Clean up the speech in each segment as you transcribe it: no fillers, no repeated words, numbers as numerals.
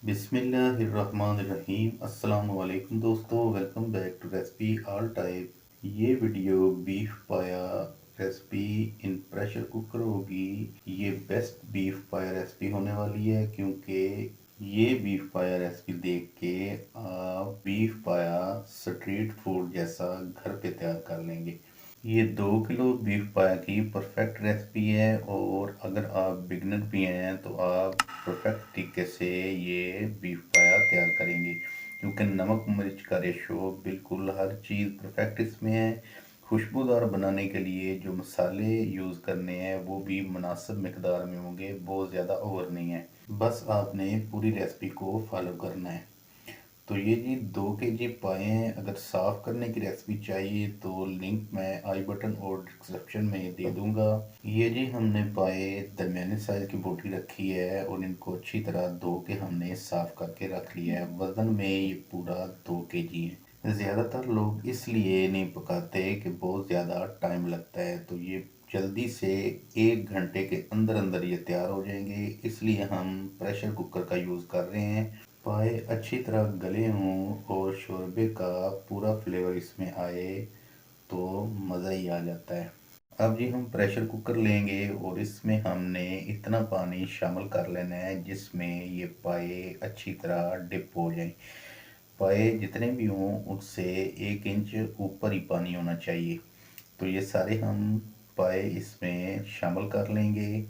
बिस्मिल्लाहिर्रहमानिर्रहीम। अस्सलाम वालेकुम दोस्तों, welcome back to recipe all type. ये video beef paya recipe in pressure cooker होगी। ये बेस्ट बीफ पाया रेसिपी होने वाली है, क्योंकि ये बीफ पाया रेसिपी देख के आप बीफ पाया स्ट्रीट फूड जैसा घर पे तैयार कर लेंगे। ये 2 किलो बीफ पाया की परफेक्ट रेसिपी है, और अगर आप बिगनर भी हैं तो आप परफेक्ट तरीके से ये बीफ पाया तैयार करेंगे, क्योंकि नमक मिर्च का रेशो बिल्कुल हर चीज़ परफेक्ट इसमें है। खुशबूदार बनाने के लिए जो मसाले यूज़ करने हैं वो भी मुनासिब मिकदार में होंगे, बहुत ज़्यादा ओवर नहीं है। बस आपने पूरी रेसिपी को फॉलो करना है। तो ये जी 2 kg पाए हैं। अगर साफ़ करने की रेसिपी चाहिए तो लिंक मैं आई बटन और डिस्क्रिप्शन में दे दूंगा। ये जी हमने पाए दरमियाने साइज़ की बोटी रखी है, और इनको अच्छी तरह धो के हमने साफ़ करके रख लिया है। वज़न में ये पूरा 2 kg है। ज़्यादातर लोग इसलिए नहीं पकाते कि बहुत ज़्यादा टाइम लगता है, तो ये जल्दी से 1 घंटे के अंदर अंदर ये तैयार हो जाएंगे, इसलिए हम प्रेशर कुकर का यूज़ कर रहे हैं। पाए अच्छी तरह गले हों और शोरबे का पूरा फ्लेवर इसमें आए तो मज़ा ही आ जाता है। अब जी हम प्रेशर कुकर लेंगे, और इसमें हमने इतना पानी शामिल कर लेना है जिसमें ये पाए अच्छी तरह डिप हो जाएं। पाए जितने भी हों उससे 1 इंच ऊपर ही पानी होना चाहिए। तो ये सारे हम पाए इसमें शामिल कर लेंगे,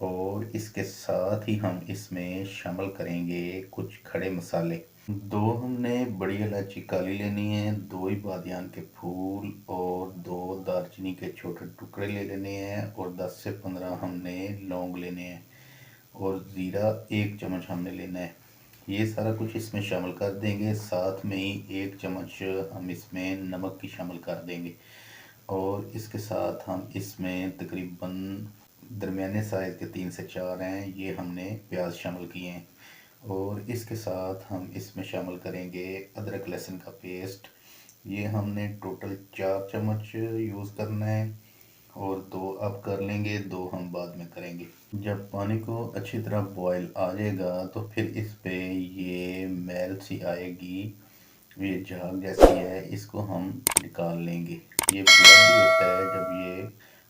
और इसके साथ ही हम इसमें शामिल करेंगे कुछ खड़े मसाले। दो हमने बड़ी इलायची काली लेनी है, 2 ही बादियान के फूल और 2 दालचीनी के छोटे टुकड़े ले लेने हैं, और 10 से 15 हमने लौंग लेने हैं, और ज़ीरा 1 चम्मच हमने लेना है। ये सारा कुछ इसमें शामिल कर देंगे। साथ में ही 1 चम्मच हम इसमें नमक की शामिल कर देंगे, और इसके साथ हम इसमें तकरीबन दरमियाने साइज़ के 3 से 4 हैं ये हमने प्याज शामिल किए हैं। और इसके साथ हम इसमें शामिल करेंगे अदरक लहसुन का पेस्ट। ये हमने टोटल 4 चम्मच यूज़ करना है, और 2 अब कर लेंगे, 2 हम बाद में करेंगे। जब पानी को अच्छी तरह बॉयल आ जाएगा तो फिर इस पे ये मैल सी आएगी, ये झाग जैसी है, इसको हम निकाल लेंगे। ये फ्लफी होता है, जब ये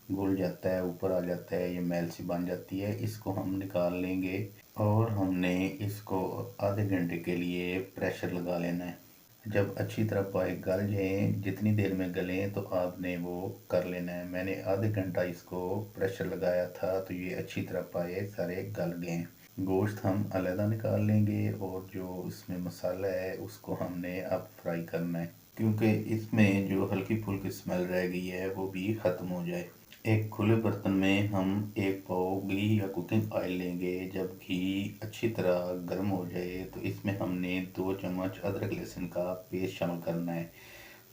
घुल जाता है ऊपर आ जाता है, ये मैल सी बन जाती है, इसको हम निकाल लेंगे। और हमने इसको आधे घंटे के लिए प्रेशर लगा लेना है। जब अच्छी तरह पाए गल जाए, जितनी देर में गलें तो आपने वो कर लेना है। मैंने आधे घंटा इसको प्रेशर लगाया था, तो ये अच्छी तरह पाए सारे गल गए हैं। गोश्त हम अलहदा निकाल लेंगे, और जो इसमें मसाला है उसको हमने अब फ्राई करना है, क्योंकि इसमें जो हल्की फुल्की स्मेल रह गई है वो भी ख़त्म हो जाए। एक खुले बर्तन में हम 1 पाव घी या कुकिंग ऑयल लेंगे। जब घी अच्छी तरह गर्म हो जाए तो इसमें हमने 2 चम्मच अदरक लहसुन का पेस्ट शामिल करना है।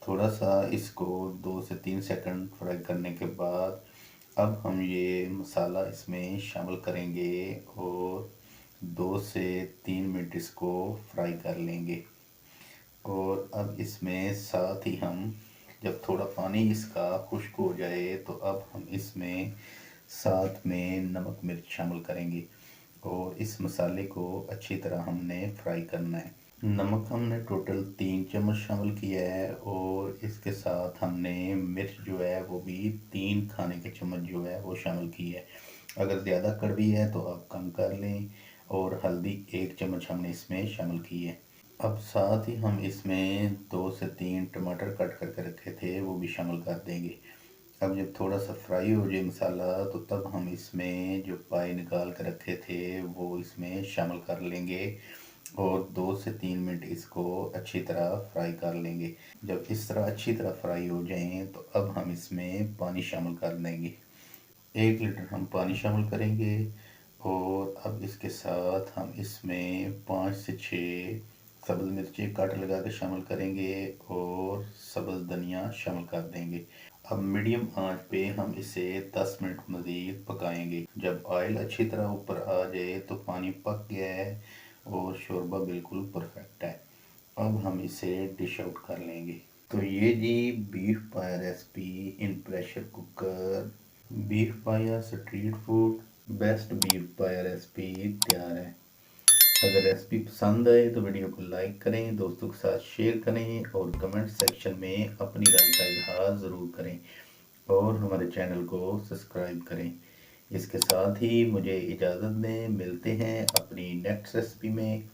थोड़ा सा इसको 2 से 3 सेकंड फ्राई करने के बाद अब हम ये मसाला इसमें शामिल करेंगे, और 2 से 3 मिनट इसको फ्राई कर लेंगे। और अब इसमें साथ ही हम जब थोड़ा पानी इसका खुश्क हो जाए तो अब हम इसमें साथ में नमक मिर्च शामिल करेंगे, और इस मसाले को अच्छी तरह हमने फ्राई करना है। नमक हमने टोटल 3 चम्मच शामिल किया है, और इसके साथ हमने मिर्च जो है वो भी 3 खाने के चम्मच जो है वो शामिल की है। अगर ज़्यादा कड़वी है तो आप कम कर लें। और हल्दी 1 चम्मच हमने इसमें शामिल की है। अब साथ ही हम इसमें 2 से 3 टमाटर कट करके रखे थे वो भी शामिल कर देंगे। अब जब थोड़ा सा फ्राई हो जाए मसाला, तो तब हम इसमें जो पाए निकाल कर रखे थे वो इसमें शामिल कर लेंगे, और 2 से 3 मिनट इसको अच्छी तरह फ्राई कर लेंगे। जब इस तरह अच्छी तरह फ्राई हो जाएं तो अब हम इसमें पानी शामिल कर देंगे। 1 लीटर हम पानी शामिल करेंगे, और अब इसके साथ हम इसमें 5 से 6 सब्ज़ मिर्ची काट लगा के शामिल करेंगे, और सब्ज़ धनिया शामिल कर देंगे। अब मीडियम आंच पे हम इसे 10 मिनट मज़ीद पकाएंगे। जब ऑयल अच्छी तरह ऊपर आ जाए तो पानी पक गया है, और शोरबा बिल्कुल परफेक्ट है। अब हम इसे डिश आउट कर लेंगे। तो ये जी beef paya recipe in pressure cooker, beef पाया street food best beef paya recipe तैयार है। अगर रेसिपी पसंद आए तो वीडियो को लाइक करें, दोस्तों के साथ शेयर करें और कमेंट सेक्शन में अपनी राय का इजहार ज़रूर करें और हमारे चैनल को सब्सक्राइब करें। इसके साथ ही मुझे इजाज़त दें, मिलते हैं अपनी नेक्स्ट रेसिपी में।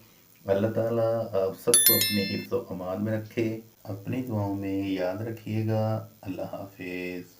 अल्लाह ताला आप सबको अपने हिफ्ज़ व अमान में रखे, अपनी दुआओं में याद रखिएगा। अल्लाह हाफिज़।